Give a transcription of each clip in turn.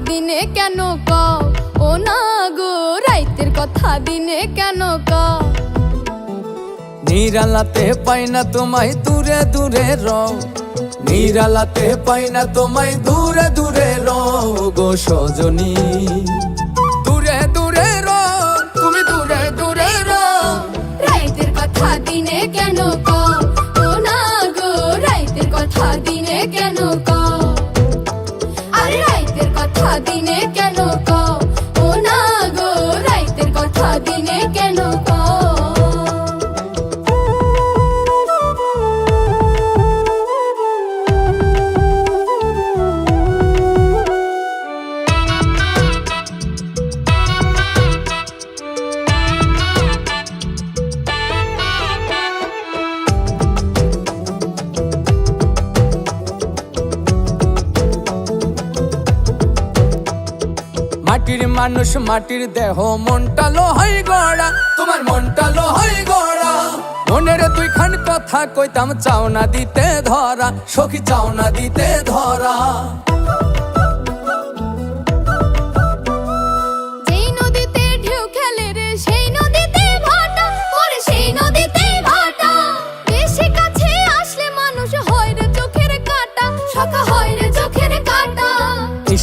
দিনে কেন কও ও না গো রাইতের কথা দিনে কেন কও নিরালাতে পাই না তোমায় দূরে দূরে রও নিরালাতে পাই না তোমায় দূরে দূরে রও গো সজনী দূরে দূরে রও তুমি দূরে দূরে রও রাইতের কথা দিনে কেন কও ও না গো রাইতের কথা দিনে কেন কও আরে রাইতের কথা দিনে কেন কও ও না গো রাইতের কথা দিনে কেন কও মাটির মানুষ মাটির দেহ মনটা লোহাই গড়া তোমার মনটা লোহাই গড়া মনের দুইখান কথা কইতাম চাও না দিতে ধরা সখী চাও না দিতে ধরা যেই নদীতে ঢেউ খেলে রে সেই নদীতে ভাটা ওরে সেই নদীতে ভাটা বেশি কাছে আসলে মানুষ হয় রে চোখের কাটা শাখা হয় রে চোখের কাটা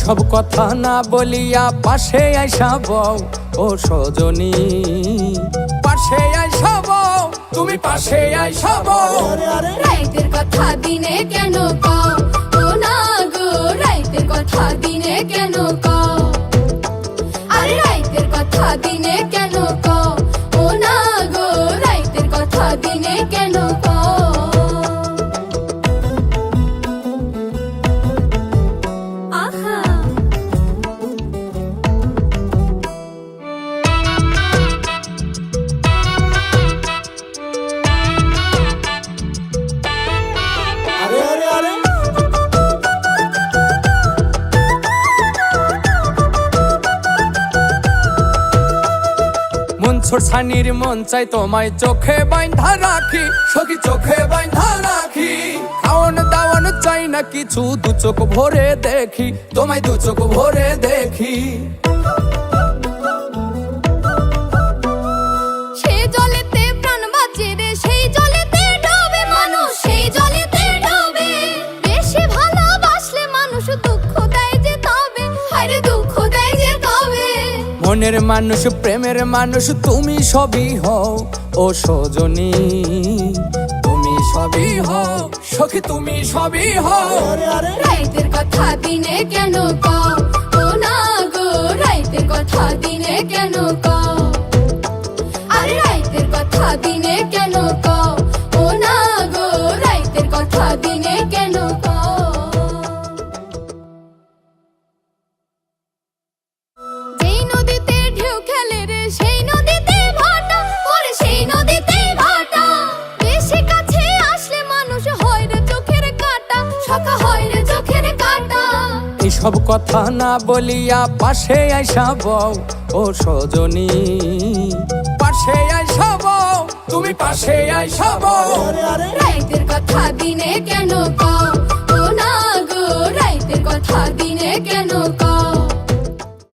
সব কথা না বলিয়া পাশে আইসা বউ ও সজনী পাশে আইসা বউ তুমি পাশে আইসা বউ রাইতের কথা দিনে কেন কও ও না গো রাইতের কথা দিনে কেন কও আরে রাইতের কথা দিনে কেন কও ও না গো রাইতের কথা দিনে কেন কও আহা মন ছোটছানির মন চাই তোমায় চোখে বাইন্ধা রাখি সখী চোখে বাইন্ধা রাখি খাওয়ান দাওয়ান চাই না কিছু দু চোখ ভরে দেখি তোমায় দু চোখ ভরে দেখি সেই জলেতে প্রাণ বাঁচে রে সেই জলেতে ডোবে মানুষ সেই জলেতে ডোবে বেশি ভালোবাসলে মানুষ দুঃখ দেয় যে তবে আরে দুঃখ দেয় যে তবে মনের মানুষ প্রেমের মানুষ তুমি সবই হও ও সজনী তুমি সবই হও সখী তুমি সবই হও রাইতের কথা দিনে কেন কও ও না গো রাইতের কথা দিনে কেন কও আরে রাইতের কথা দিনে কেন কও ও না গো রাইতের কথা দিনে কেন কও যেই নদীতে ঢেউ খেলে রে সেই নদীতে ভাটা ওরে সেই নদীতে ভাটা বেশি কাছে আসলে মানুষ হয় রে চোখের কাটা শাখা হয় রে চোখের কাটা সব কথা না বলিয়া পাশে আইসা বউ ও সজনী পাশে আইসা বউ তুমি পাশে আইসা বউ